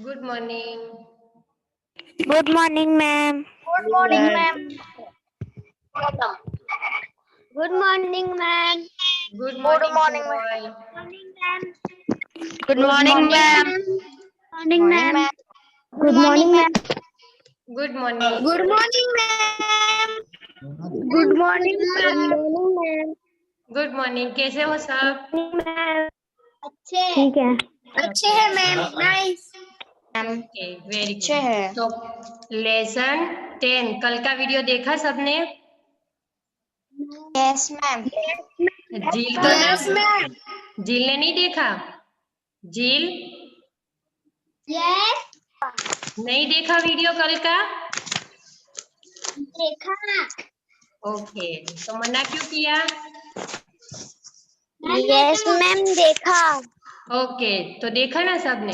Good morning. Good morning, ma'am. Good morning, Yes. ma'am. Good morning, ma'am. Good Good morning to morning, ma'am. all. Morning, ma'am. Good morning, ma'am. Morning, ma'am. Good morning, ma'am. Good morning. Good morning, ma'am. Good morning, ma'am. Good morning. कैसे हो सब? ma'am. अच्छे ठीक है. अच्छे हैं ma'am. Nice. Okay, very अच्छे good. हैं. तो लेसन 10 कल का वीडियो देखा सबने? Yes ma'am. झील का यस मैम. झील ने नहीं देखा? झील यस. नहीं देखा वीडियो कल का? देखा. ओके, तो मना क्यों किया? यस मैम देखा. ओके, तो देखा ना सबने?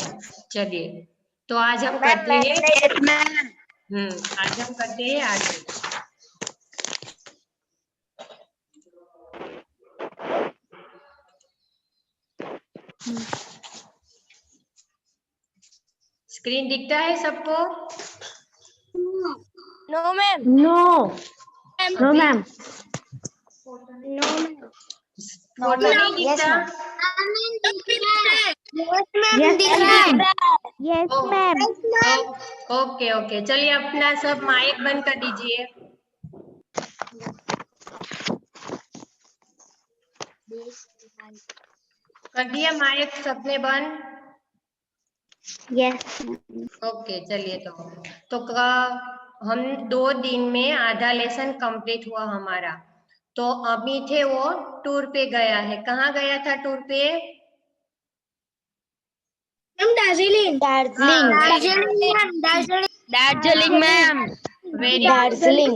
चलिए, तो आज हम करते हैं आज हम करते हैं आगे. स्क्रीन दिखता है सबको? No ma'am. No. No, ma'am. Photo नहीं दिखता? Yes, दिख ma'am. रहा है. Yes, ओह, ma'am. ओके ओके, चलिए अपना सब माइक बंद कर दीजिए. कर दिया माइक सबने बंद? Yes. ओके, चलिए तो हम 2 दिन में आधा लेसन कंप्लीट हुआ हमारा. तो अभी थे वो टूर पे गया है. कहाँ गया था टूर पे? Darjeeling. Darjeeling, ma'am. Very Darjeeling.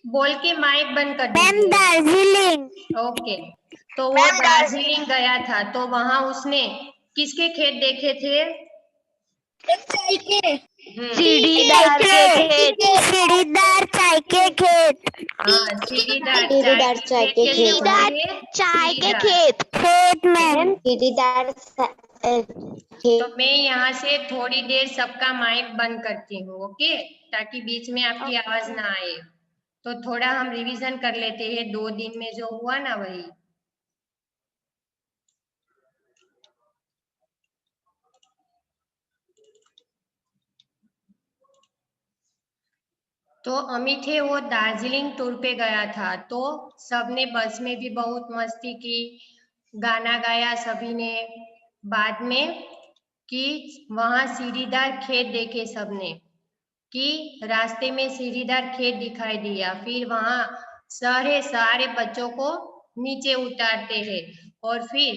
बोल के माइक बंद कर Ma'am, दीजिए. Darjeeling. ओके, तो वो दार्जिलिंग गया था. तो वहां उसने किसके खेत देखे थे? सीढ़ीदार के खेत. सीढ़ीदार चाय के खेत. हाँ, सीढ़ीदार सीढ़ीदार चाय के खेत कैसे होते हैं? चाय के सीढ़ीदार. खेत. खेत, ma'am. सीढ़ीदार तो मैं यहाँ से थोड़ी देर सबका माइक बंद करती हूँ. ओके, ताकि बीच में आपकी आवाज ना आए. तो थोड़ा हम रिवीजन कर लेते हैं 2 दिन में जो हुआ ना वही. तो अमित है वो दार्जिलिंग टूर पे गया था. तो सबने बस में भी बहुत मस्ती की, गाना गाया सभी ने. बाद में कि वहां सीढ़ीदार खेत देखे सबने, कि रास्ते में सीढ़ीदार खेत दिखाई दिया. फिर वहां सारे बच्चों को नीचे उतारते हैं. और फिर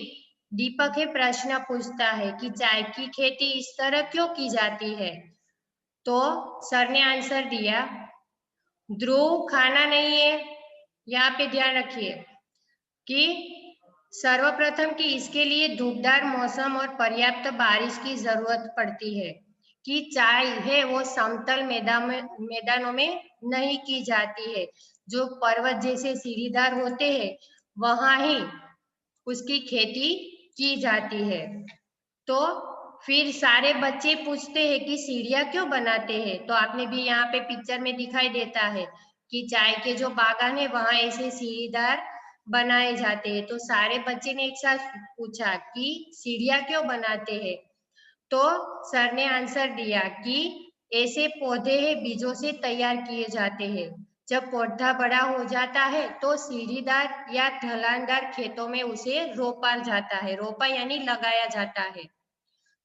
दीपक है प्रश्न पूछता है कि चाय की खेती इस तरह क्यों की जाती है? तो सर ने आंसर दिया, ध्रुव खाना नहीं है. यहाँ पे ध्यान रखिए कि सर्वप्रथम कि इसके लिए धूपदार मौसम और पर्याप्त बारिश की जरूरत पड़ती है. कि चाय है वो समतल मैदानों में नहीं की जाती है. जो पर्वत जैसे सीढ़ीदार होते हैं वहां ही उसकी खेती की जाती है. तो फिर सारे बच्चे पूछते हैं कि सीढ़ियाँ क्यों बनाते हैं? तो आपने भी यहाँ पे पिक्चर में दिखाई देता है कि चाय के जो बागान है वहां ऐसे सीढ़ीदार बनाए जाते हैं. तो सारे बच्चे ने एक साथ पूछा कि सीढ़ियाँ क्यों बनाते हैं? तो सर ने आंसर दिया कि ऐसे पौधे बीजों से तैयार किए जाते हैं. जब पौधा बड़ा हो जाता है तो सीढ़ीदार या ढलानदार खेतों में उसे रोपा जाता है. रोपा यानी लगाया जाता है,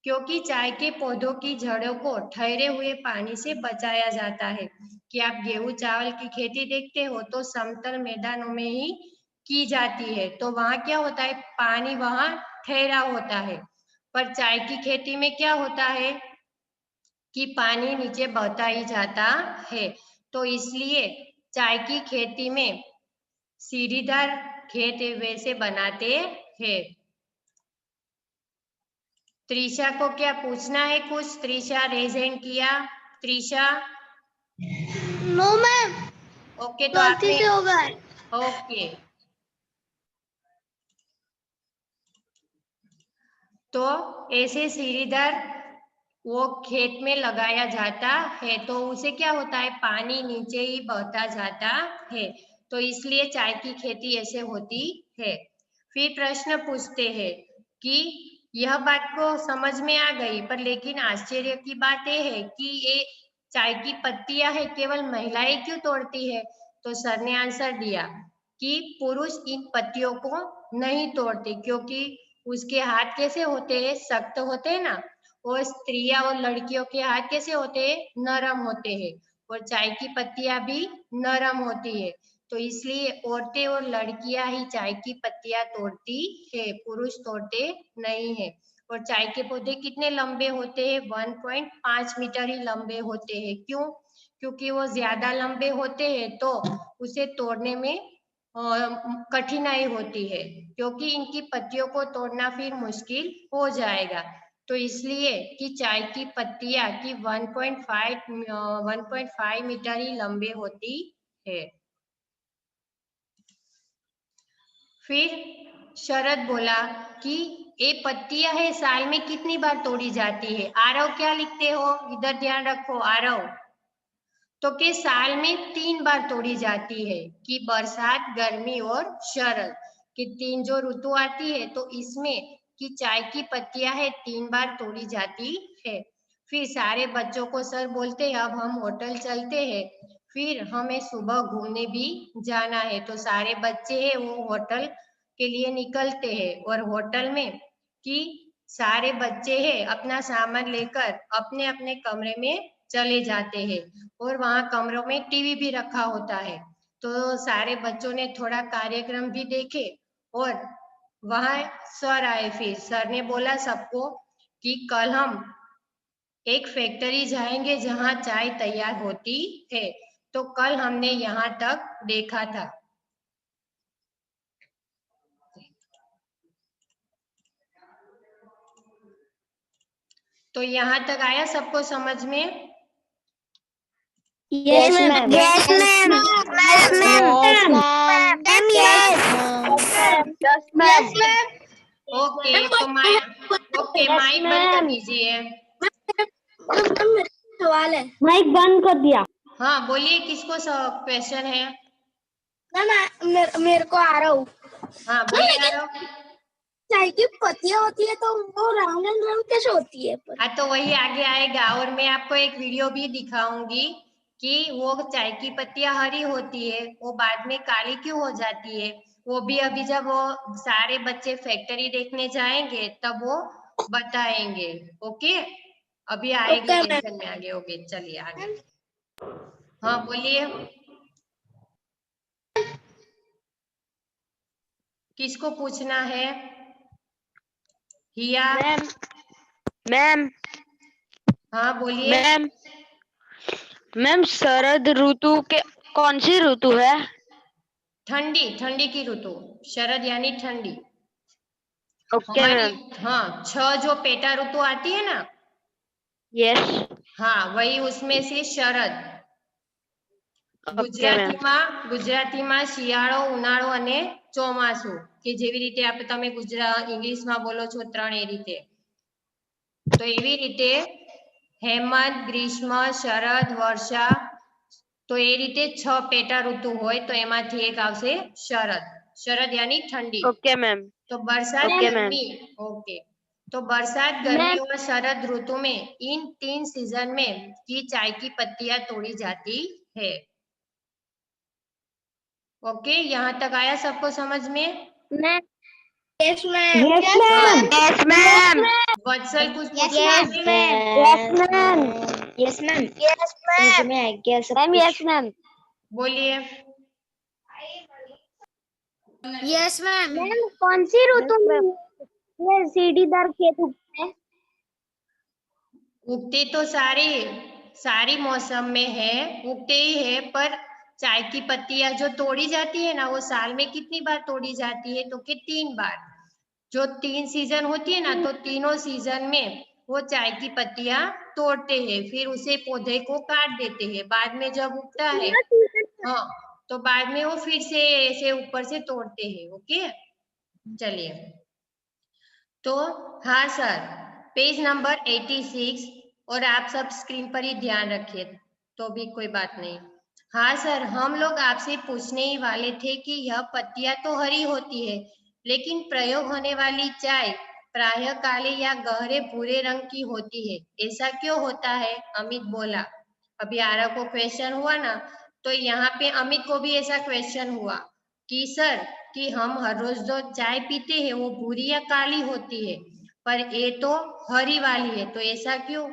क्योंकि चाय के पौधों की जड़ों को ठहरे हुए पानी से बचाया जाता है. कि आप गेहूं चावल की खेती देखते हो तो समतल मैदानों में ही की जाती है. तो वहां क्या होता है, पानी वहां ठहरा होता है. पर चाय की खेती में क्या होता है कि पानी नीचे बहता ही जाता है. तो इसलिए चाय की खेती में सीढ़ीदार खेत वैसे बनाते हैं. त्रिशा को क्या पूछना है कुछ? त्रिशा रेज हैंड किया. त्रिशा? No ma'am. ओके, तो गलती आपने से होगा. ओके. तो ऐसे सीढ़ीदार वो खेत में लगाया जाता है तो उसे क्या होता है, पानी नीचे ही बहता जाता है, तो इसलिए चाय की खेती ऐसे होती है। फिर प्रश्न पूछते हैं कि यह बात को समझ में आ गई, पर लेकिन आश्चर्य की बात यह है कि ये चाय की पत्तियां है केवल महिलाएं क्यों तोड़ती है। तो सर ने आंसर दिया कि पुरुष इन पत्तियों को नहीं तोड़ते, क्योंकि उसके हाथ कैसे होते हैं, सख्त होते हैं ना, और स्त्रियां और लड़कियों के हाथ कैसे होते हैं, नरम होते हैं, और चाय की पत्तियां भी नरम होती है, तो इसलिए औरतें और लड़कियां ही चाय की पत्तियां तोड़ती है, पुरुष तोड़ते नहीं है। और चाय के पौधे कितने लंबे होते हैं, 1.5 मीटर ही लंबे होते हैं। क्यों? क्योंकि वो ज्यादा लंबे होते हैं तो उसे तोड़ने में कठिनाई होती है, क्योंकि इनकी पत्तियों को तोड़ना फिर मुश्किल हो जाएगा, तो इसलिए कि चाय की पत्तियां की 1.5 मीटर ही लंबे होती है। फिर शरद बोला कि ये पत्तियां है साल में कितनी बार तोड़ी जाती है। आरव क्या लिखते हो, इधर ध्यान रखो आरव। तो कि साल में 3 बार तोड़ी जाती है, कि बरसात, गर्मी और शरद, कि 3 जो ऋतु आती है तो इसमें कि चाय की पत्तियां है 3 बार तोड़ी जाती है। फिर सारे बच्चों को सर बोलते हैं अब हम होटल चलते हैं, फिर हमें सुबह घूमने भी जाना है, तो सारे बच्चे हैं वो होटल के लिए निकलते हैं, और होटल में कि सारे बच्चे हैं अपना सामान लेकर अपने अपने कमरे में चले जाते हैं, और वहां कमरों में टीवी भी रखा होता है, तो सारे बच्चों ने थोड़ा कार्यक्रम भी देखे, और वहां सर आए। फिर सर ने बोला सबको कि कल हम एक फैक्ट्री जाएंगे जहां चाय तैयार होती है, तो कल हमने यहाँ तक देखा था। तो यहाँ तक आया सबको समझ में? Yes, ma'am. Yes, ma'am. Yes, ma'am. ma'am. Ma'am, yes. Yes, ma'am. Okay, तो ओके Yes, माइक बंद कर ma'am. दीजिए। सवाल है, माइक बंद कर दिया। हाँ बोलिए, किसको क्वेश्चन है? ना मेरे को आ रहा हूँ। हाँ बोलिए आरव। चाय की पत्तियां होती है तो वो राउंड एंड राउंड कैसे होती है पर? हाँ तो वही आगे आएगा, और मैं आपको एक वीडियो भी दिखाऊंगी कि वो चाय की पत्तियां हरी होती है वो बाद में काली क्यों हो जाती है, वो भी अभी जब वो सारे बच्चे फैक्ट्री देखने जाएंगे तब वो बताएंगे। ओके, अभी आएगी, ओके मैम। टेंशन में आगे। ओके चलिए आगे। हाँ बोलिए, किसको पूछना है? हिया। मैम मैम हाँ बोलिए। मैम मैम शरद ऋतु के कौन सी ऋतु है? ठंडी, ठंडी की ऋतु, शरद यानी ठंडी। ओके हमारी, मैम। हाँ 6 जो पेटा ऋतु आती है ना, यस। हाँ वही उसमें से शरद। Okay ma'am. ગુજરાતીમાં શિયાળો, ઉનાળો અને ચોમાસું, કે જેવી રીતે તમે ઇંગ્લિશમાં બોલો છો 3 એ રીતે, તો એવી રીતે હેમંત, ગ્રીષ્મ, શરદ, વર્ષા, તો એ રીતે 6 પેટા ઋતુ હોય તો એમાંથી એક આવશે શરદ। શરદ यानी ठंडी। Okay ma'am. तो बरसात, ओके मैम। गर्मी, ओके, तो बरसात, गर्मी और शरद ऋतु में इन 3 सीजन में की चाय की पत्तियां तोड़ी जाती है। ओके, यहाँ तक आया सबको समझ में? मैम। Yes ma'am. यस हाँ, मैम। Yes ma'am. वत्सल कुछ यस पूछना मैम। है? Yes ma'am. Yes ma'am. Yes ma'am. मैं क्या सब मैम यस मैम। बोलिए। Yes ma'am. मैम कौन सी ऋतु में ये सीढ़ीदार खेत उगते हैं? उगते तो सारी मौसम में है, उगते ही है, पर चाय की पत्तियां जो तोड़ी जाती है ना वो साल में कितनी बार तोड़ी जाती है, तो कि 3 बार। जो 3 सीजन होती है ना तो तीनों सीजन में वो चाय की पत्तियां तोड़ते हैं, फिर उसे पौधे को काट देते हैं, बाद में जब उगता है, हाँ, तो बाद में वो फिर से ऐसे ऊपर से तोड़ते हैं। ओके चलिए, तो हाँ सर, पेज नंबर 86 और आप सब स्क्रीन पर ही ध्यान रखिए, तो भी कोई बात नहीं। हाँ सर, हम लोग आपसे पूछने ही वाले थे कि यह पत्तियां तो हरी होती है, लेकिन प्रयोग होने वाली चाय प्रायः काले या गहरे भूरे रंग की होती है, ऐसा क्यों होता है? अमित बोला। अभी आरव को क्वेश्चन हुआ ना, तो यहाँ पे अमित को भी ऐसा क्वेश्चन हुआ कि सर, कि हम हर रोज जो चाय पीते हैं वो भूरी या काली होती है, पर ये तो हरी वाली है, तो ऐसा क्यों?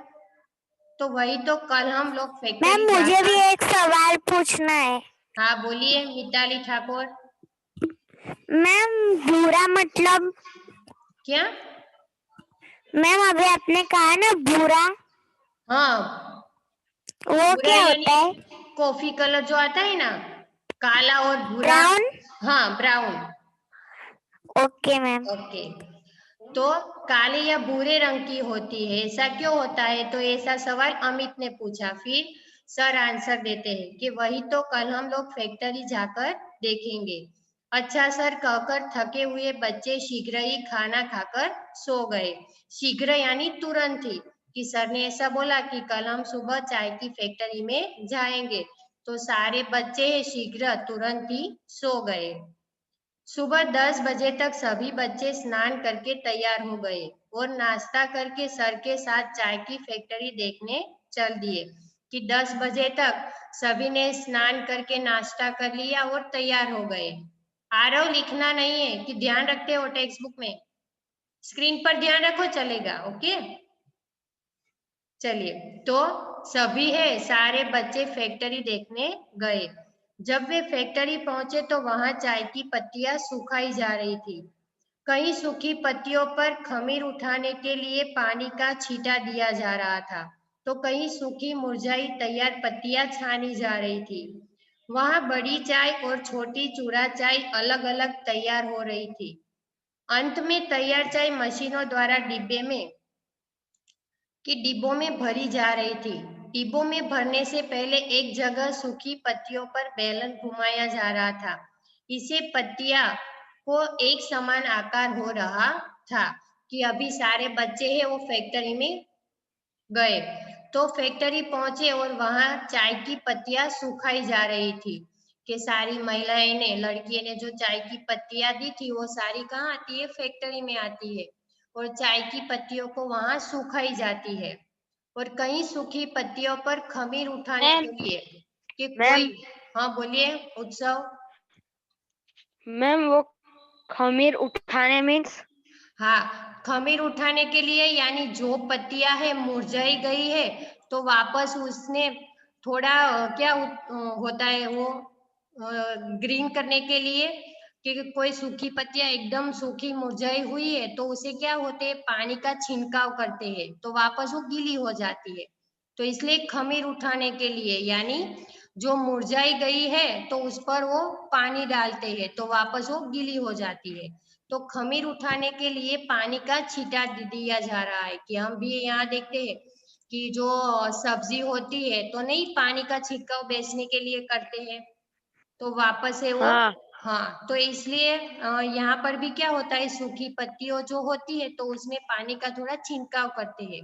तो वही तो कल हम लोग मैम फैक्ट्री मुझे भी जाकर। एक सवाल पूछना है। हाँ बोलिए मिताली ठाकुर। मैम भूरा मतलब? क्या? मैम अभी आपने कहा ना भूरा, हाँ, वो भूरा क्या यानी होता है? कॉफी कलर जो आता है ना, काला और भूरा। ब्राउन? हाँ ब्राउन। Okay ma'am. ओके, तो काले या भूरे रंग की होती है, ऐसा क्यों होता है? तो ऐसा सवाल अमित ने पूछा। फिर सर आंसर देते हैं कि वही तो कल हम लोग फैक्ट्री जाकर देखेंगे। अच्छा सर कहकर थके हुए बच्चे शीघ्र ही खाना खाकर सो गए। शीघ्र यानी तुरंत ही, कि सर ने ऐसा बोला कि कल हम सुबह चाय की फैक्ट्री में जाएंगे, तो सारे बच्चे शीघ्र तुरंत ही सो गए। सुबह 10 बजे तक सभी बच्चे स्नान करके तैयार हो गए और नाश्ता करके सर के साथ चाय की फैक्ट्री देखने चल दिए। कि 10 बजे तक सभी ने स्नान करके नाश्ता कर लिया और तैयार हो गए। आरव लिखना नहीं है, कि ध्यान रखते हो टेक्स्ट बुक में, स्क्रीन पर ध्यान रखो चलेगा। ओके चलिए, तो सभी है सारे बच्चे फैक्ट्री देखने गए। जब वे फैक्ट्री पहुंचे तो वहां चाय की पत्तियां सुखाई जा रही थी। कहीं सूखी पत्तियों पर खमीर उठाने के लिए पानी का छींटा दिया जा रहा था, तो कहीं सूखी मुरझाई तैयार पत्तियां छानी जा रही थी। वहां बड़ी चाय और छोटी चूड़ा चाय अलग अलग तैयार हो रही थी। अंत में तैयार चाय मशीनों द्वारा डिब्बों में भरी जा रही थी। डिब्बों में भरने से पहले एक जगह सूखी पत्तियों पर बेलन घुमाया जा रहा था। इसे पत्तियां को एक समान आकार हो रहा था। कि अभी सारे बच्चे हैं वो फैक्ट्री में गए, तो फैक्ट्री पहुंचे और वहां चाय की पत्तियां सुखाई जा रही थी। कि सारी महिलाएं ने, लड़कियों ने जो चाय की पत्तियां दी थी वो सारी कहाँ आती है? फैक्ट्री में आती है, और चाय की पत्तियों को वहां सुखाई जाती है। और कहीं सूखी पत्तियों पर खमीर उठाने मैम के लिए कि मैम कोई। हाँ बोलिए उत्सव। मैम वो खमीर उठाने मीन्स? हाँ, खमीर उठाने के लिए, यानी जो पत्तियां है मुरझाई गई है, तो वापस उसने थोड़ा होता है वो ग्रीन करने के लिए, कि कोई सूखी पत्तियां एकदम सूखी मुरझाई हुई है तो उसे क्या होते हैं, पानी का छिड़काव करते हैं तो वापस वो गीली हो जाती है। तो इसलिए खमीर उठाने के लिए, यानी जो मुरझाई गई है तो उस पर वो पानी डालते हैं तो वापस वो गीली हो जाती है। तो खमीर उठाने के लिए पानी का छींटा दिया जा रहा है। कि हम भी यहाँ देखते हैं कि जो सब्जी होती है तो नहीं, पानी का छिड़काव बेचने के लिए करते हैं, तो वापस है वो। हाँ। हाँ, तो इसलिए यहाँ पर भी क्या होता है, सूखी पत्तियों जो होती है तो उसमें पानी का थोड़ा छिड़काव करते हैं।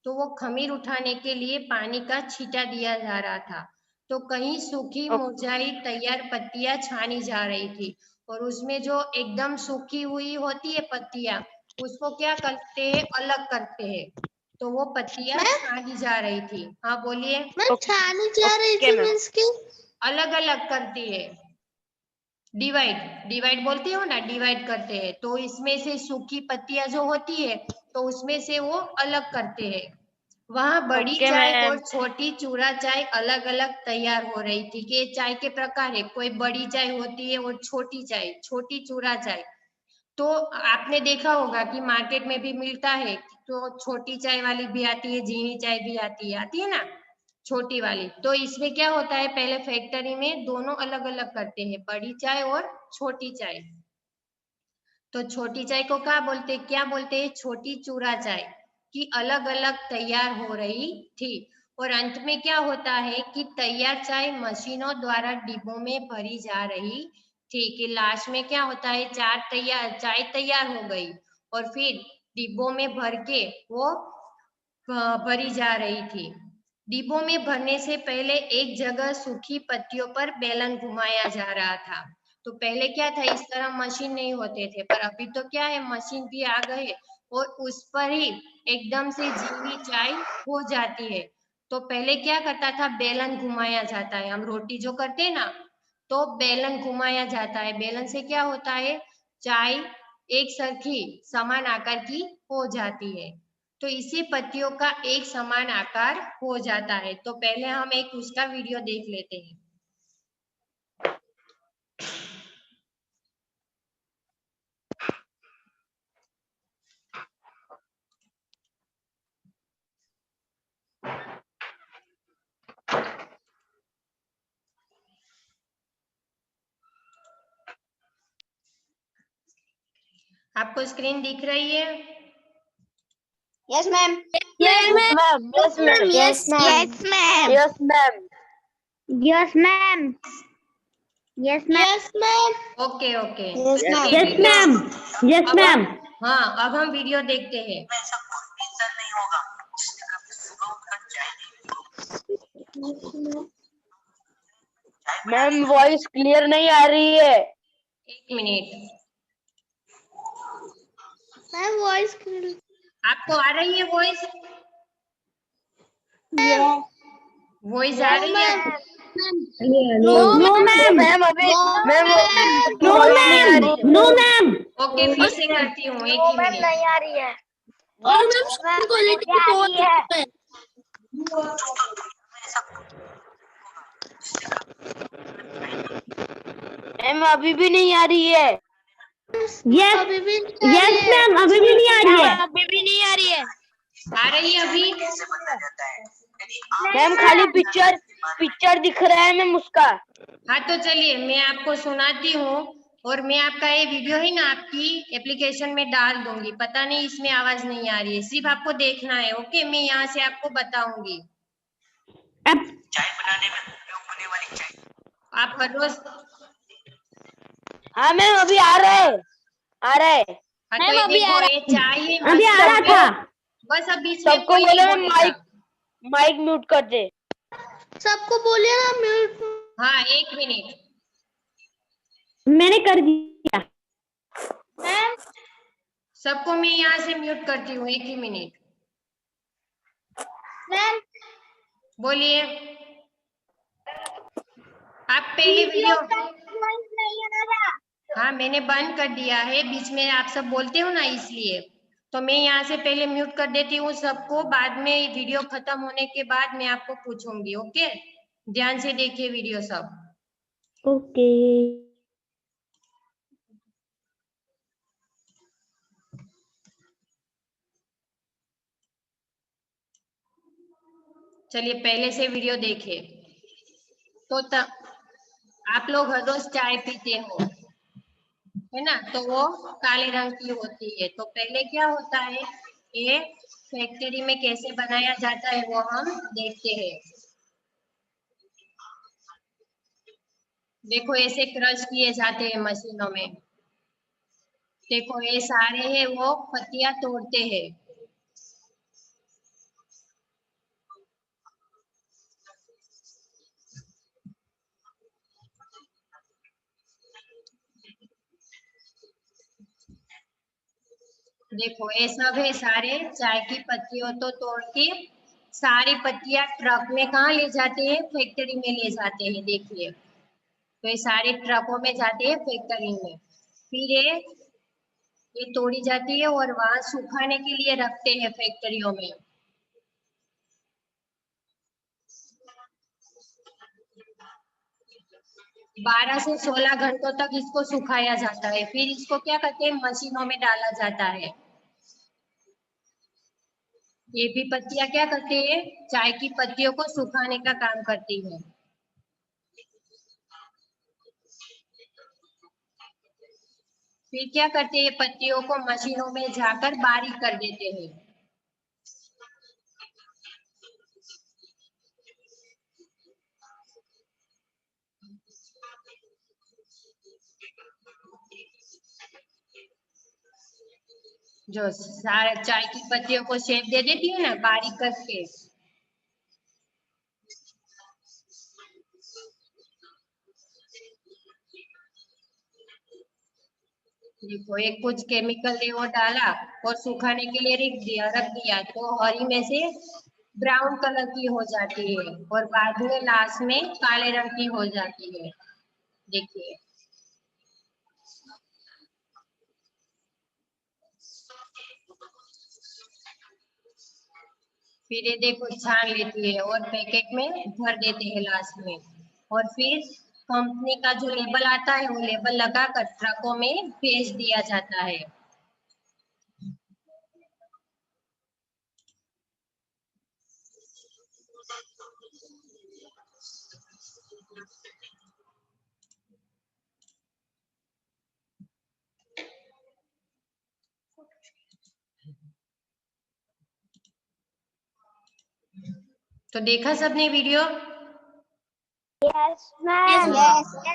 तो वो खमीर उठाने के लिए पानी का छींटा दिया जा रहा था। तो कहीं सूखी ओ- मुरझाई तैयार पत्तियां छानी जा रही थी, और उसमें जो एकदम सूखी हुई होती है पत्तियां, उसको क्या करते हैं, अलग करते हैं। तो वो पत्तियां मैम छानी जा रही थी। हाँ बोलिए। मैम छानी जा रही ओके थी मैम। मीन्स क्यों? अलग अलग करती है, डिवाइड डिवाइड बोलते हो ना, डिवाइड करते हैं। तो इसमें से सूखी पत्तियां जो होती है तो उसमें से वो अलग करते हैं। वहां बड़ी ओके चाय और मैम। छोटी चूड़ा चाय अलग अलग तैयार हो रही थी। कि चाय के प्रकार है, कोई बड़ी चाय होती है और छोटी चाय, छोटी चूड़ा चाय। तो आपने देखा होगा कि मार्केट में भी मिलता है, तो छोटी चाय वाली भी आती है, झीनी चाय भी आती है ना, छोटी वाली। तो इसमें क्या होता है, पहले फैक्ट्री में दोनों अलग अलग करते हैं, बड़ी चाय और छोटी चाय। तो छोटी चाय को क्या बोलते हैं, छोटी चूड़ा चाय। की अलग अलग तैयार हो रही थी। और अंत में क्या होता है कि तैयार चाय मशीनों द्वारा डिब्बों में भरी जा रही थी। कि लास्ट में क्या होता है, चाय तैयार हो गई, और फिर डिब्बों में भर के वो भरी जा रही थी। डिब्बों में भरने से पहले एक जगह सूखी पत्तियों पर बेलन घुमाया जा रहा था। तो पहले क्या था, इस तरह मशीन नहीं होते थे, पर अभी तो क्या है, मशीन भी आ गए और उस पर ही एकदम से जीनी चाय हो जाती है। तो पहले क्या करता था, बेलन घुमाया जाता है, हम रोटी जो करते हैं ना, तो बेलन घुमाया जाता है। बेलन से क्या होता है, चाय एक सरखी समान आकार की हो जाती है। तो इसी पत्तियों का एक समान आकार हो जाता है। तो पहले हम एक उसका वीडियो देख लेते हैं। आपको स्क्रीन दिख रही है? Yes ma'am. Yes, ma'am. Yes, ma'am. Yes ma'am. Yes, ma'am. Yes ma'am. Yes ma'am. Okay okay, Yes, तो ma'am. चलिए Yes, वीडियो, ma'am. Yes, अब ma'am. हाँ, अब हम वीडियो देखते हैं। मैम वॉइस क्लियर नहीं आ रही है। एक मिनट, मैम वॉइस आपको आ रही है वॉइस? वॉइस आ रही है? No ma'am. मैम अभी मैम नो वॉइस नहीं आ मैम। रही है। No ma'am. ओके, फिर से करती हूँ, एक ही मिनट। आ रही है। और मैम क्वालिटी बहुत है। मैम अभी भी नहीं आ रही है। यस यस मैम, अभी भी नहीं आ रही है। अभी भी नहीं आ रही है। आ रही है अभी? मैम खाली पिक्चर पिक्चर दिख रहा है मैम उसका। हाँ, तो चलिए मैं आपको सुनाती हूँ और मैं आपका ये वीडियो है ना आपकी एप्लीकेशन में डाल दूंगी। पता नहीं इसमें आवाज नहीं आ रही है, सिर्फ आपको देखना है। ओके, मैं यहाँ से आपको बताऊंगी। चाय बनाने में उपयोग होने वाली चाय आप हर रोज, हाँ मैम अभी आ रहा है हाँ तो ये देखो, ये चाय है अभी आ रहा मशीन था। में, बस अब बीच में सबको कोई बोले नहीं मैम बोलेगा। माइक म्यूट कर दे। सबको बोलिए ना म्यूट। हाँ, एक मिनट, मैंने कर दिया। मैम सबको मैं यहाँ से म्यूट करती हूँ, एक ही मिनट। मैम बोलिए, आप पहले वीडियो, नहीं आ रहा। हाँ मैंने बंद कर दिया है, बीच में आप सब बोलते हो ना इसलिए। तो मैं यहाँ से पहले म्यूट कर देती हूँ सबको, बाद में वीडियो खत्म होने के बाद मैं आपको पूछूंगी। ओके, ध्यान से देखिए वीडियो सब। ओके। चलिए पहले से वीडियो देखिए। तो आप लोग हर रोज चाय पीते हो, है ना, तो वो काले रंग की होती है। तो पहले क्या होता है, ये फैक्ट्री में कैसे बनाया जाता है वो हम देखते हैं। देखो ऐसे क्रश किए जाते हैं मशीनों में। देखो ये सारे है वो पत्तियां तोड़ते हैं। देखो ये सब है सारे चाय की पत्तियों तो तोड़ के सारी पत्तियां ट्रक में कहाँ ले जाते हैं, फैक्ट्री में ले जाते हैं। देखिए, तो ये सारे ट्रकों में जाते हैं फैक्ट्री में, फिर ये तोड़ी जाती है और वहां सुखाने के लिए रखते हैं फैक्ट्रियों में। 12 से 16 घंटों तक इसको सुखाया जाता है, फिर इसको क्या करते हैं, मशीनों में डाला जाता है। ये भी पत्तियां क्या करते हैं, चाय की पत्तियों को सुखाने का काम करती है। फिर क्या करते हैं, पत्तियों को मशीनों में जाकर बारीक कर देते हैं। जो सारे चाय की पत्तियों को शेप दे देती है ना बारीक करके। देखो एक कुछ केमिकल ने वो डाला और सुखाने के लिए रख दिया तो हरी में से ब्राउन कलर की हो जाती है और बाद में लास्ट में काले रंग की हो जाती है। देखिए फिर ये देखो छान लेती है और पैकेट में भर देते हैं लास्ट में। और फिर कंपनी का जो लेबल आता है वो लेबल लगाकर ट्रकों में भेज दिया जाता है। तो देखा सबने वीडियो? Yes ma'am.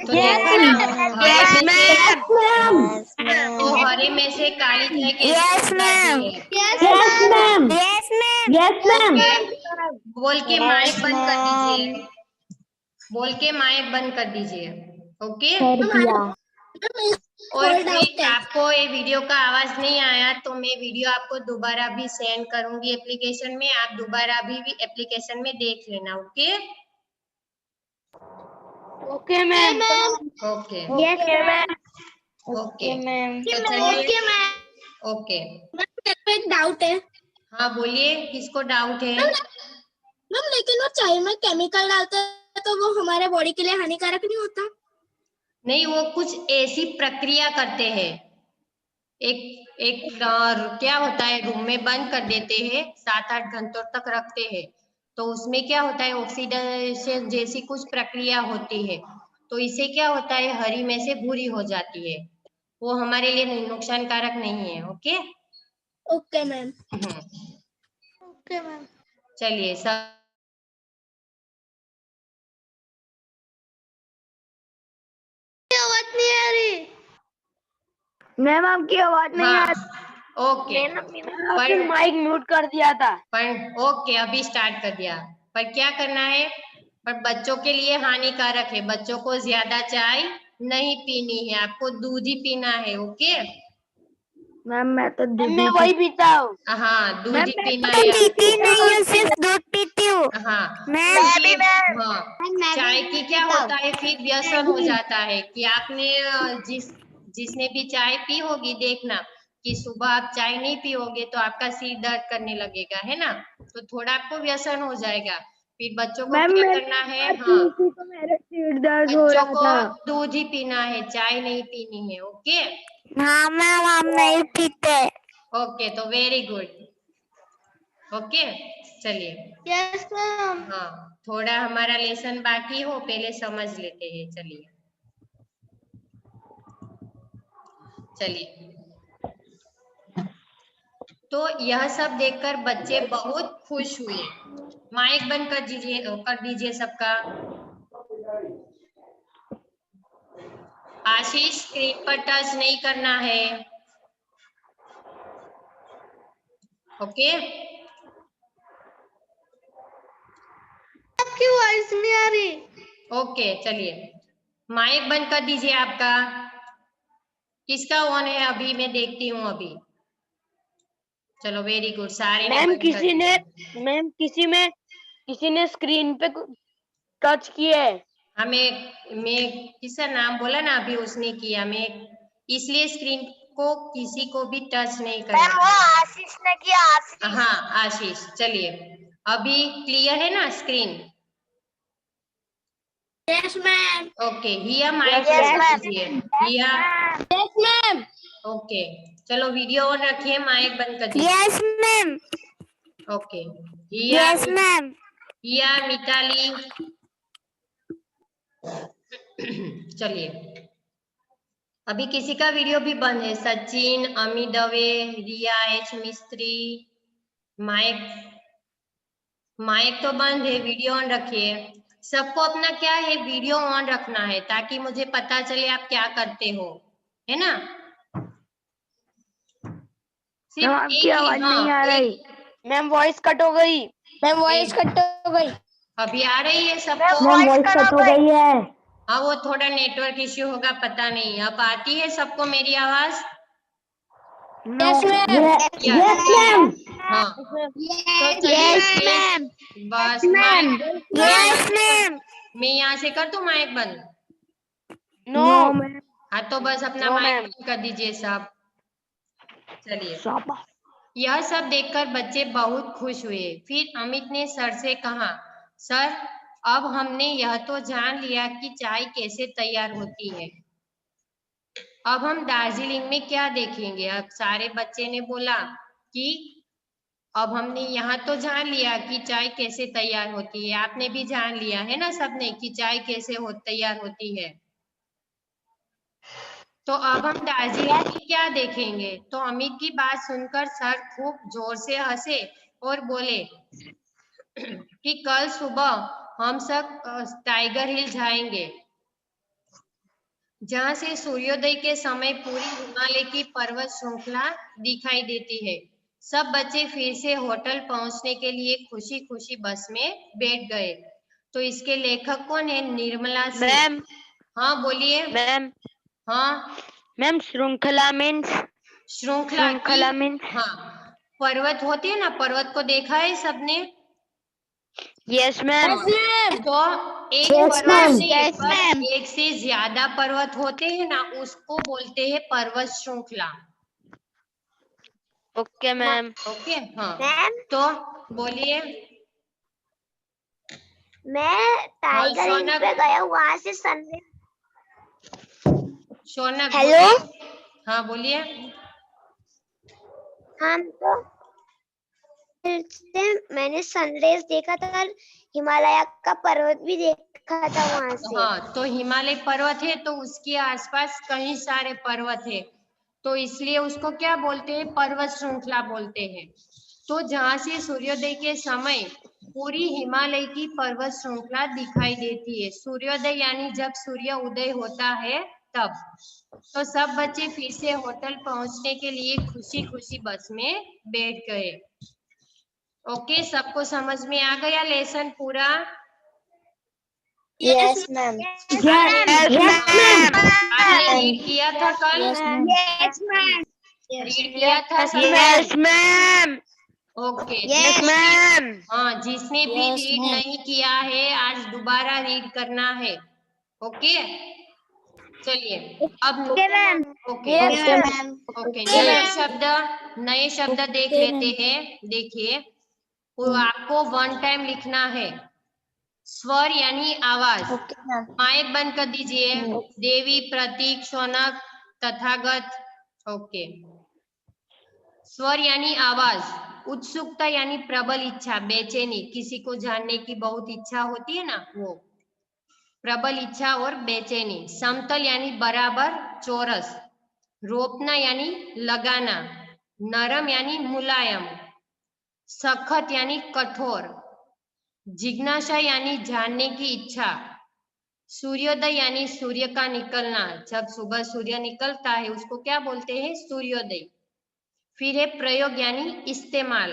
तो देखो ना हरे में से यस तो हरे में से काली चाय कैसे यस हो मैम। जाती है? Yes ma'am. Yes ma'am. Yes ma'am. Okay बोल के माइक बंद कर दीजिए। बोल के माइक बंद कर दीजिए। ओके और फिर आपको ये वीडियो का आवाज नहीं आया तो मैं वीडियो आपको दोबारा भी सेंड करूंगी एप्लीकेशन में। आप दोबारा भी एप्लीकेशन में देख लेना। Okay okay ma'am. Okay yes ma'am. Okay ma'am. तो चलिए ओके। मेरे को एक डाउट है हाँ बोलिए किसको डाउट है? मैम, लेकिन वो चाय में केमिकल डालते हैं तो वो हमारे बॉडी के लिए हानिकारक नहीं होता? नहीं वो कुछ ऐसी प्रक्रिया करते हैं। एक एक क्या होता है रूम में बंद कर देते हैं 7-8 घंटों तक रखते हैं तो उसमें क्या होता है ऑक्सीडेशन जैसी कुछ प्रक्रिया होती है तो इससे क्या होता है हरी में से भूरी हो जाती है। वो हमारे लिए नुकसानकारक नहीं है। Okay okay ma'am. Hmm, okay ma'am. चलिए सब आवाज नहीं आ रही मैम, आपकी आवाज नहीं आ रही। हाँ ओके आपने माइक म्यूट कर दिया था। पर ओके अभी स्टार्ट कर दिया। पर क्या करना है पर बच्चों के लिए हानिकारक है। बच्चों को ज्यादा चाय नहीं पीनी है। आपको दूध ही पीना है। ओके मैम, मैं तो दूध मैं वही पीता हूँ। हाँ दूध ही पीना तो है पीती आपको। नहीं हूँ, सिर्फ दूध पीती हूँ। हाँ मैं हाँ चाय की क्या होता है फिर व्यसन हो जाता है कि आपने जिसने भी चाय पी होगी देखना कि सुबह आप चाय नहीं पियोगे तो आपका सिर दर्द करने लगेगा है ना। तो थोड़ा आपको व्यसन हो जाएगा। फिर बच्चों को मैम, क्या मैंने करना एक है? बार हाँ पी थी तो मेरे सिर दर्द हो बच्चों रहा को था। दूध ही पीना है चाय नहीं पीनी है। ओके हाँ मैम, हम नहीं पीते। ओके तो वेरी गुड। ओके चलिए यस मैम। हाँ थोड़ा हमारा लेसन बाकी हो पहले समझ लेते हैं। चलिए चलिए तो यह सब देखकर बच्चे बहुत खुश हुए। माइक बंद कर दीजिए सबका। आशीष स्क्रीन पर टच नहीं करना है। ओके आपकी वॉइस नहीं आ रही। ओके चलिए माइक बंद कर दीजिए आपका। किसका ऑन है अभी मैं देखती हूँ अभी। चलो वेरी गुड सारे ने मैम बंद कर दिया। मैम किसी ने स्क्रीन पे टच किया है। मैं किसका नाम बोला ना अभी उसने किया। मैं इसलिए स्क्रीन को किसी को भी टच नहीं करना वो है। आशीष ने किया, आशीष। हाँ आशीष चलिए अभी क्लियर है ना screen? Yes ma'am. Okay Hiya mic yes on ma'am. कर दीजिए। Hiya yes ma'am. ओके चलो वीडियो ऑन रखिए माइक बंद कर दीजिए। Yes ma'am. Okay Hiya yes ma'am. Hiya Mitali चलिए अभी किसी का वीडियो भी बंद है। Sachin Amit Dave Riya H Mistry mic mic तो बंद है वीडियो ऑन रखिए। सबको अपना क्या है वीडियो ऑन रखना है ताकि मुझे पता चले आप क्या करते हो है ना। सिर्फ आपकी एक ही, आवाज नहीं आ हाँ, रही मैम, वॉइस कट हो गई। मैम वॉइस कट हो गई। अभी आ रही है सबको? मैम वॉइस कट हो गई है। हाँ, वो थोड़ा नेटवर्क इश्यू होगा, पता नहीं। अब आती है सबको मेरी आवाज? Yes ma'am. Yes ma'am. हाँ, तो यस चलिए मैम। बस मैम। Yes ma'am. मैं यहाँ से कर दूं माइक बंद? No ma'am. हाँ, तो बस अपना नो माइक मैम। बंद कर दीजिए सब। चलिए, यह सब देखकर बच्चे बहुत खुश हुए। फिर अमित ने सर से कहा, सर, अब हमने यह तो जान लिया कि चाय कैसे तैयार होती है। अब हम दार्जिलिंग में क्या देखेंगे? अब सारे बच्चे ने बोला कि अब हमने यहाँ तो जान लिया कि चाय कैसे तैयार होती है, आपने भी जान लिया है ना सबने कि चाय कैसे तैयार होती है। तो अब हम दार्जिलिंग में क्या देखेंगे? तो अमित की बात सुनकर सर खूब जोर से हंसे और बोले कि कल सुबह हम सब टाइगर हिल जाएंगे, जहां से सूर्योदय के समय पूरी हिमालय की पर्वत श्रृंखला दिखाई देती है। सब बच्चे फिर से होटल पहुंचने के लिए खुशी खुशी बस में बैठ गए। तो इसके लेखक कौन है? निर्मला सिंह। मैम। हाँ बोलिए। मैम। हाँ, मैम, श्रृंखला मीन्स? श्रृंखला की, श्रृंखला मीन्स? हाँ, पर्वत होते हैं ना, पर्वत को देखा है सबने? Yes ma'am. तो एक पर्वत नहीं, पर एक से ज्यादा पर्वत होते हैं ना, उसको बोलते हैं पर्वत श्रृंखला। Okay ma'am. ओके, हाँ, मैम। तो बोलिए। मैं टाइगर हिल शौनक, पे गया, वहां से सनराइज। शौनक हेलो। बोलिए। हाँ बोलिए। हम तो मैंने सनराइज देखा था, हिमालय का पर्वत भी देखा था वहां से। हाँ, तो हिमालय पर्वत है, तो उसके आसपास कई सारे पर्वत है, तो इसलिए उसको क्या बोलते हैं? पर्वत श्रृंखला बोलते हैं। तो जहाँ से सूर्योदय के समय पूरी हिमालय की पर्वत श्रृंखला दिखाई देती है। सूर्योदय यानी जब सूर्य उदय होता है तब। तो सब बच्चे फिर से होटल पहुंचने के लिए खुशी खुशी बस में बैठ गए। ओके, सबको समझ में आ गया लेसन पूरा? Yes ma'am. आपने रीड किया था कल? Yes ma'am. रीड किया था सबने? Yes ma'am. Okay, yes ma'am. हाँ, जिसने भी रीड नहीं किया है आज दोबारा रीड करना है। ओके, चलिए अब ओके ओके, नए शब्द देख लेते हैं। देखिए, वो आपको वन टाइम लिखना है। स्वर यानी आवाज, माइक बंद कर दीजिए। देवी, प्रतीक, शौनक, तथागत। ओके, स्वर यानी आवाज। उत्सुकता यानी प्रबल इच्छा, बेचैनी, किसी को जानने की बहुत इच्छा होती है ना, वो प्रबल इच्छा और बेचैनी। समतल यानी बराबर, चौरस। रोपना यानी लगाना। नरम यानी मुलायम। सखत यानी कठोर। जिज्ञासा यानी जानने की इच्छा। सूर्योदय यानी सूर्य का निकलना, जब सुबह सूर्य निकलता है उसको क्या बोलते हैं? सूर्योदय। फिर है प्रयोग यानी इस्तेमाल,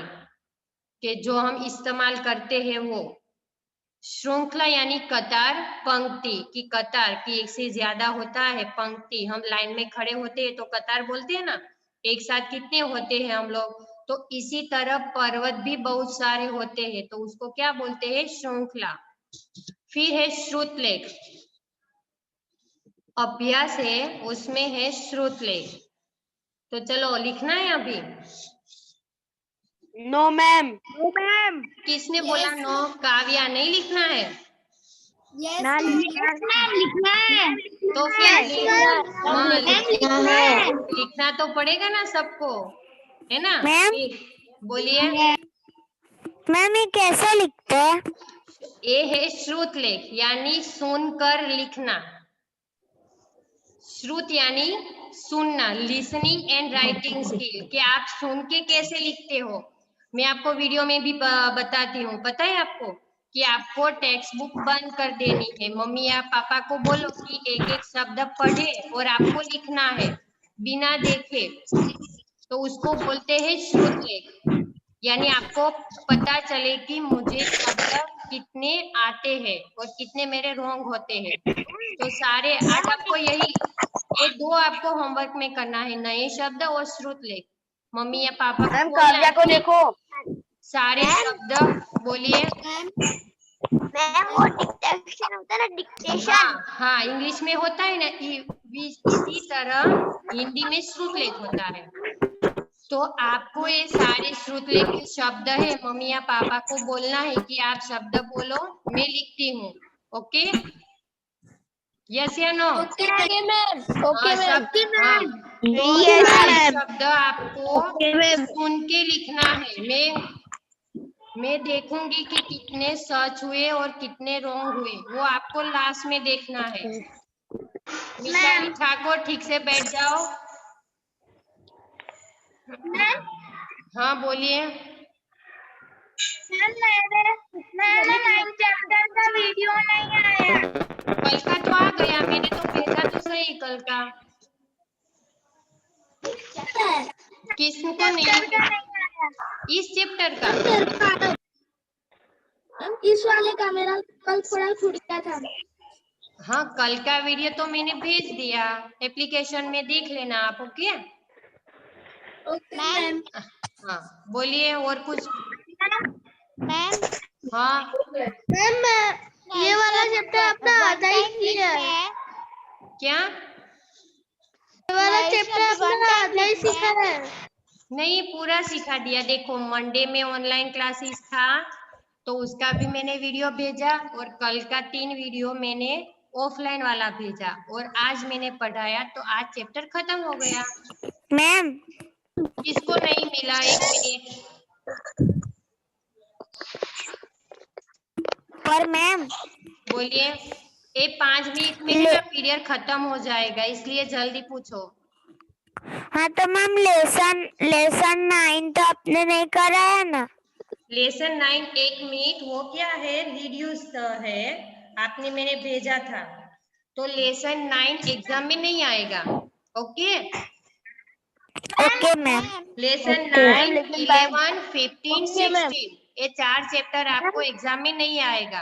के जो हम इस्तेमाल करते हैं वो। श्रृंखला यानी कतार, पंक्ति की कतार की एक से ज्यादा होता है पंक्ति, हम लाइन में खड़े होते हैं तो कतार बोलते हैं ना, एक साथ कितने होते हैं हम लोग। तो इसी तरह पर्वत भी बहुत सारे होते हैं, तो उसको क्या बोलते हैं? श्रृंखला। फिर है श्रुतलेख, अभ्यास है उसमें है श्रुतलेख। तो चलो लिखना है अभी। No ma'am. किसने बोला नो? काव्या, नहीं लिखना है? लिखना है। तो फिर लिखना तो पड़ेगा ना सबको, है ना? फिर बोलिए। मैम ये कैसे लिखते हैं? ये है श्रुतलेख यानी सुनकर लिखना। श्रुत यानी सुनना, लिसनिंग एंड राइटिंग स्किल, कि आप सुन के कैसे लिखते हो। मैं आपको वीडियो में भी बताती हूँ, पता है आपको कि आपको टेक्स्ट बुक बंद कर देनी है। मम्मी या पापा को बोलो कि एक एक शब्द पढ़े और आपको लिखना है बिना देखे। तो उसको बोलते हैं श्रुत लेख। यानी आपको पता चले कि मुझे शब्द कितने आते हैं और कितने मेरे रॉन्ग होते हैं। तो सारे आज आपको ये दो आपको होमवर्क में करना है, नए शब्द और श्रुत लेख। मम्मी या पापा को बोलना है को देखो सारे शब्द बोलिए। मैम वो डिक्टेशन होता है ना, डिक्टेशन। हाँ, इंग्लिश में होता है ना, इसी तरह हिंदी में श्रुत लेख होता है। तो आपको ये सारे श्रुत लेख के शब्द है, मम्मी या पापा को बोलना है कि आप शब्द बोलो, मैं लिखती हूँ। ओके, यस या नो? Okay ma'am. शब्द आपको सुन के लिखना है। मैं देखूंगी कि कितने सच हुए और कितने रॉन्ग हुए, वो आपको लास्ट में देखना है। मिताली ठाकुर ठीक से बैठ जाओ। हाँ बोलिए। मेरा 9 चैप्टर का वीडियो नहीं आया। कल का तो आ गया, मैंने तो भेजा तो सही कल का। किसको नहीं आया? इस चैप्टर का इस वाले का मेरा कल थोड़ा छूट गया था। हाँ, कल का वीडियो तो मैंने भेज दिया, एप्लीकेशन में देख लेना आप। Okay ma'am. हाँ बोलिए और कुछ। मैम हाँ मैम ये वाला चैप्टर आपने आधा ही किया है। क्या? ये वाला चैप्टर आपने आधा ही सीखा है। नहीं, पूरा सिखा दिया। देखो मंडे में ऑनलाइन क्लासेस था तो उसका भी मैंने वीडियो भेजा, और कल का 3 वीडियो मैंने ऑफलाइन वाला भेजा, और आज मैंने पढ़ाया, तो आज चैप्टर खत्म हो गया। मैम किसको नहीं मिला? 1 मिनट पर मैम बोलिए। ये 5 मिनट में ना पीरियड खत्म हो जाएगा, इसलिए जल्दी पूछो। हाँ तो मैम लेसन 9 तो आपने नहीं कराया ना। लेसन 9 1 मिनट, वो क्या है, रिड्यूस है, आपने मैंने भेजा था। तो लेसन 9 एग्जाम में नहीं आएगा। Okay okay ma'am. लेसन 9 11 15 16 ये 4 चैप्टर आपको एग्जाम में नहीं आएगा।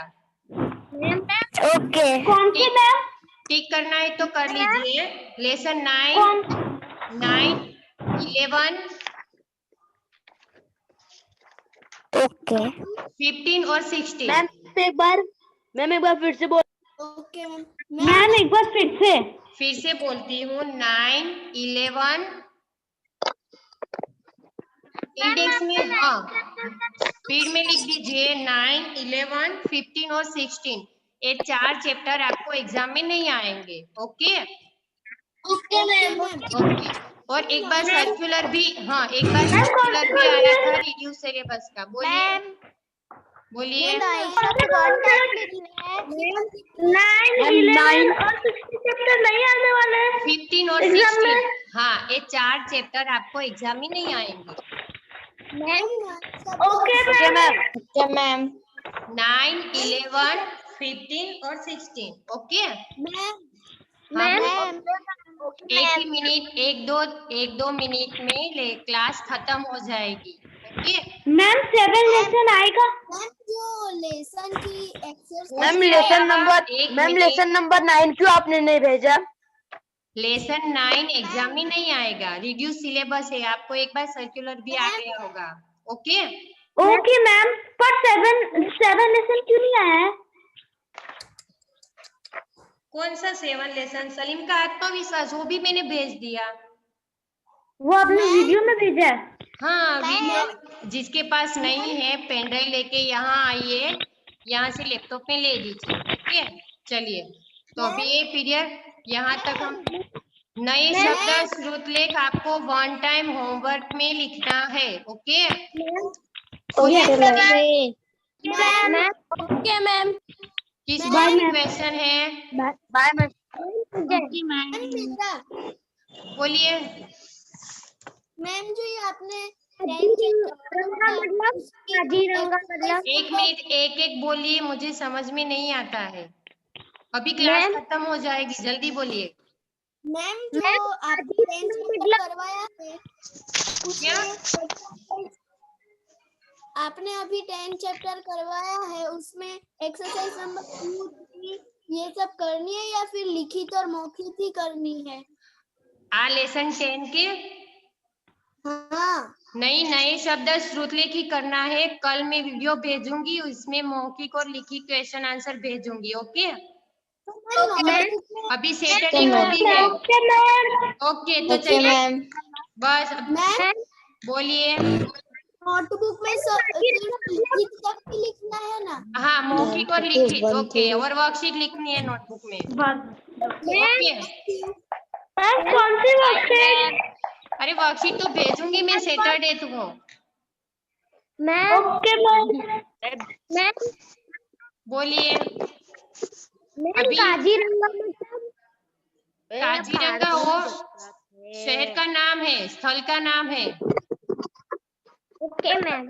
ओके। कौन सी मैम? टिक करना है तो कर लीजिए। लेसन 9 11 ओके 15 और 16। मैम एक बार फिर से बोल। Okay ma'am. मैम एक बार फिर से बोलती हूँ, 9 11 इंडेक्स में, हाँ स्पीड में लिख दीजिए। 9 11 15 और 16 ये 4 चैप्टर आपको एग्जाम में नहीं आएंगे। Okay okay ma'am. ओके। और एक बार सर्कुलर भी, हाँ एक बार सर्कुलर भी आया था रिड्यूस सिलेबस का। बोलिए बोलिए। 9 11 और 60 चैप्टर नहीं आने वाले हैं 15 और 16, हाँ ये 4 चैप्टर आपको एग्जाम में नहीं आएंगे। Okay ma'am. 9 11 15 और 16। ओके मैम एक ही मिनट, एक दो मिनट में क्लास खत्म हो जाएगी। ओके मैम 7 लेसन आएगा। मैम जो लेसन की मैम एक्सरसाइज लेसन नंबर 9 क्यों आपने नहीं भेजा? लेसन 9 एग्जाम में नहीं आएगा, रिड्यूस सिलेबस है। आपको एक बार सर्कुलर भी आ गया होगा। ओके ओके मैम, पर 7 लेसन क्यों नहीं आया है? कौन सा 7 लेसन? सलीम का आत्मविश्वास, वो भी मैंने भेज दिया। वो आपने वीडियो में भेजा है? हाँ वीडियो, जिसके पास नहीं है पेन ड्राइव लेके यहाँ आइए, यहाँ से लैपटॉप में ले लीजिए। ओके चलिए, तो अभी ये पीरियड यहाँ तक हम नए शब्द श्रुतलेख आपको 1 टाइम होमवर्क में लिखना है। Okay okay ma'am. किस बार क्वेश्चन है? Bye ma'am. बोलिए। मैम जो ये आपने एक मिनट, एक एक बोलिए, मुझे समझ में नहीं आता है। अभी क्लास खत्म हो जाएगी, जल्दी बोलिए। मैम जो आपने 10 चैप्टर करवाया है उसमें आपने अभी 10 चैप्टर करवाया है उसमें एक्सरसाइज नंबर 2, 3 ये सब करनी है या फिर लिखित और मौखिक ही करनी है? लेसन 10 के हाँ नहीं, नए शब्द श्रुतलेख ही करना है। कल मैं वीडियो भेजूंगी, उसमें मौखिक और लिखित क्वेश्चन आंसर भेजूंगी। ओके, अभी सैटरडे को भी है। ओके, तो चलिए बस मैम बोलिए। नोटबुक में सिर्फ लिखित तक ही लिखना है ना? हाँ, मौखिक और लिखित। ओके, और वर्कशीट लिखनी है नोटबुक में। ओके, कौन सी वर्कशीट? अरे वर्कशीट तो भेजूंगी मैं सैटरडे को। ओके मैम बोलिए। अभी काजीरंगा मतलब काजीरंगा वो शहर का नाम है, स्थल का नाम है। Okay ma'am